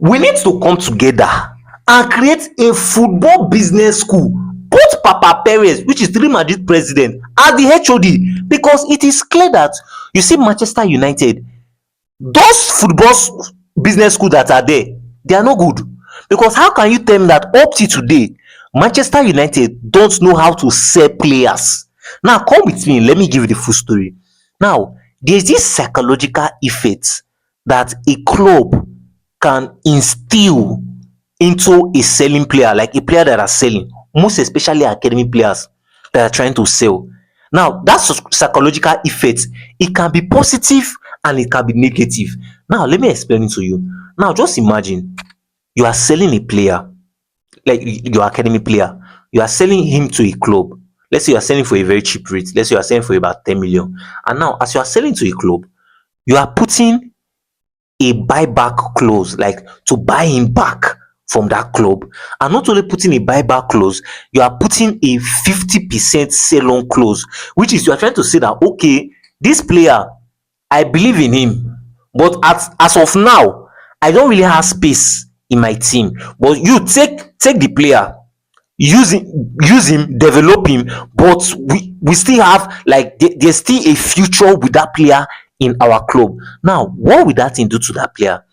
We need to come together and create a football business school. Put Papa Perez, which is Real Madrid president, as the HOD, because it is clear that you see Manchester United, those football business schools that are there, they are no good. Because how can you tell me that up to today, Manchester United don't know how to sell players? Now, come with me, let me give you the full story. Now, there's this psychological effect that a club can instill into a selling player, like a player that are selling, most especially academy players that are trying to sell. Now, that psychological effect, it can be positive and it can be negative. Now, let me explain it to you. Now, just imagine you are selling a player, like your academy player, you are selling him to a club. Let's say you are selling for a very cheap rate. Let's say you are selling for about 10 million. And now, as you are selling to a club, you are putting a buyback clause, like to buy him back from that club. And not only putting a buyback clause, you are putting a 50% sell on clause, which is you are trying to say that okay, this player, I believe in him, but as of now, I don't really have space in my team. But you take the player, use him, develop him, but we still have, like, there's still a future with that player in our club. Now, what will that thing do to that player?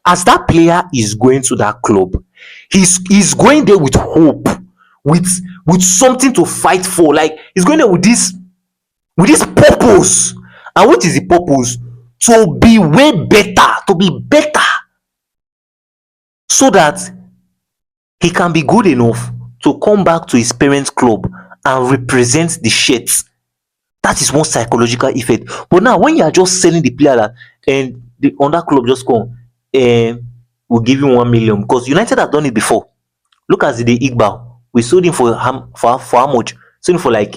As that player is going to that club, he's going there with hope, with something to fight for. Like, he's going there with this purpose. And what is the purpose? To be way better, to be better, so that he can be good enough to come back to his parents' club and represent the shirts. That is one psychological effect. But now, when you are just selling the player that, and the other club just come, we'll give you 1 million, because United have done it before. Look at the Iqbal. We sold him for how much? Sold him for, like,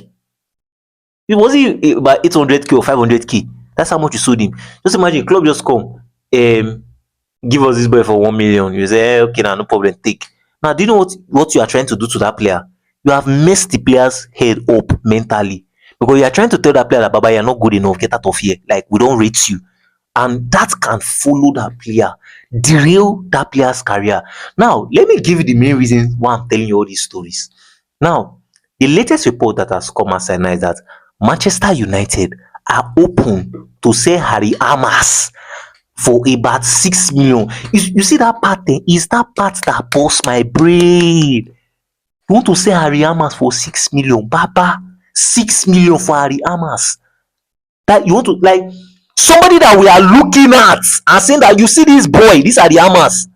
it wasn't about 800k or 500k. That's how much you sold him. Just imagine, club just come, give us this boy for 1 million. You say, okay, now no problem, take. Now, do you know what you are trying to do to that player? You have messed the player's head up mentally, because you are trying to tell that player that, Baba, you're not good enough, get out of here. Like, we don't rate you. And that can follow that player, derail that player's career. Now, let me give you the main reason why I'm telling you all these stories. Now, the latest report that has come outside now is that Manchester United are open to sell Harry Amas for about 6 million. You see that part there? Is that part that busts my brain? You want to sell Harry Amas for 6 million? Baba, 6 million for Harry Amas. That you want to, like, somebody that we are looking at and saying that, you see this boy, this Harry Amas,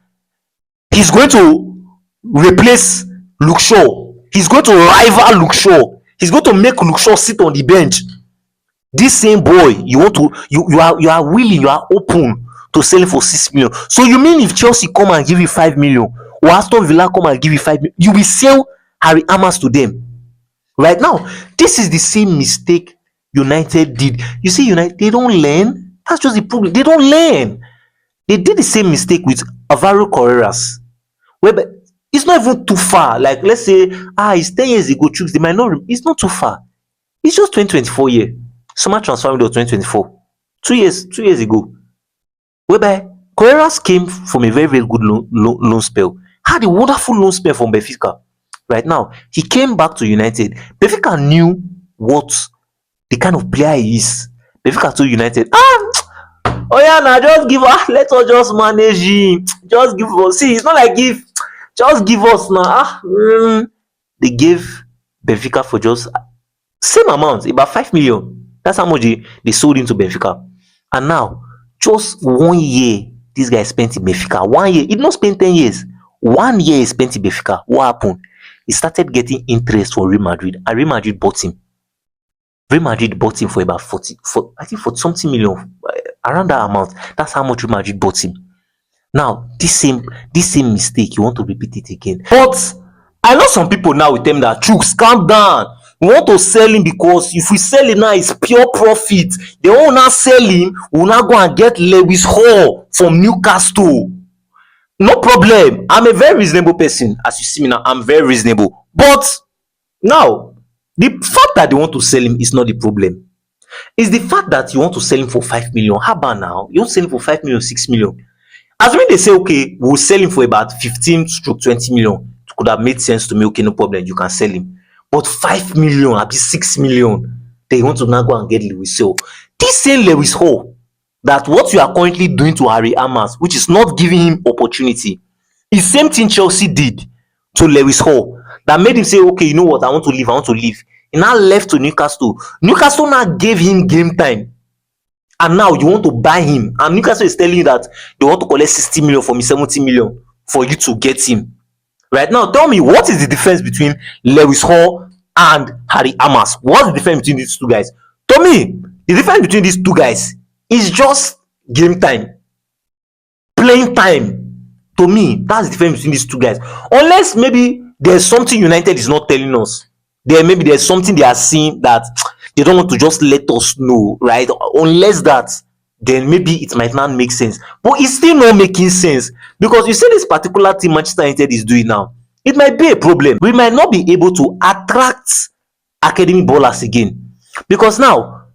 he's going to replace Luke Shaw. He's going to rival Luke Shaw. He's going to make Luke Shaw sit on the bench. This same boy, you are willing, you are open to selling for 6 million. So you mean if Chelsea come and give you 5 million, or Aston Villa come and give you 5 million, you will sell Harry Amas to them? Right now, this is the same mistake United did. You see, United, they don't learn. That's just the problem. They don't learn. They did the same mistake with Alvaro Carreras, where it's not even too far. Like, let's say, it's 10 years ago, Chooks, they might not. It's not too far. It's just 2024 year. Summer transfer window 2024. 2 years ago. Whereby Carreras came from a very, very good loan spell. Had a wonderful loan spell from Benfica. Right now, he came back to United. Benfica knew what the kind of player he is. Benfica told United, oh yeah, now just give us, let us just manage him. Just give us. See, it's not like just give us now. They gave Benfica for just same amount, about 5 million. That's how much they sold him to Benfica. And now, just 1 year, this guy spent in Benfica. 1 year. He did not spend 10 years. 1 year he spent in Benfica. What happened? He started getting interest from Real Madrid, and Real Madrid bought him. Real Madrid bought him for about 40 something million, around that amount. That's how much Real Madrid bought him. Now, this same mistake, you want to repeat it again. But I know some people now will tell me that, Chooks, calm down. We want to sell him because if we sell him now, it's pure profit. They won't now sell him. We'll now go and get Lewis Hall from Newcastle. No problem. I'm a very reasonable person. As you see me now, I'm very reasonable. But now, the fact that they want to sell him is not the problem. It's the fact that you want to sell him for 5 million. How about now? You want to sell him for 5 million, 6 million. Assuming they say, okay, we'll sell him for about 15 stroke 20 million, it could have made sense to me. Okay, no problem, you can sell him. But 5 million, abi 6 million, they want to now go and get Lewis Hall. This same Lewis Hall, that what you are currently doing to Harry Amers, which is not giving him opportunity, is same thing Chelsea did to Lewis Hall, that made him say, okay, you know what, I want to leave, I want to leave. He now left to Newcastle. Newcastle now gave him game time, and now you want to buy him, and Newcastle is telling you that they want to collect 60 million from me, 70 million for you to get him. Right now, tell me, what is the difference between Lewis Hall and Harry Amers? What's the difference between these two guys? To me, the difference between these two guys is just game time, playing time. To me, that's the difference between these two guys. Unless maybe there's something United is not telling us. There maybe there's something they are seeing that they don't want to just let us know, right? Unless that, then maybe it might not make sense. But it's still not making sense, because you see this particular thing Manchester United is doing now, it might be a problem. We might not be able to attract academy ballers again, because now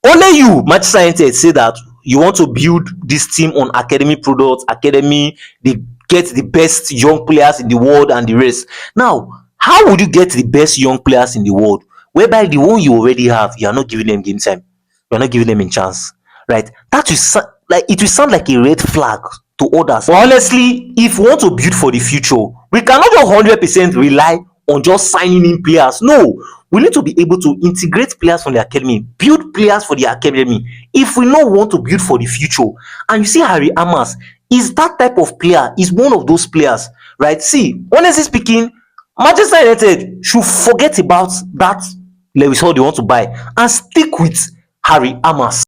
only you, Manchester United, say that you want to build this team on academy products, academy, they get the best young players in the world and the rest. Now, how would you get the best young players in the world whereby the one you already have, you are not giving them game time, you are not giving them a chance, right? That will like, it will sound like a red flag to others. But honestly, if we want to build for the future, we cannot just 100% rely on just signing in players. No, we need to be able to integrate players from the academy, build players for the academy, if we no want to build for the future. And you see, Harry Amers is that type of player, is one of those players, right? See, honestly speaking, Manchester United should forget about that Lewis Hall they want to buy and stick with Harry Amers.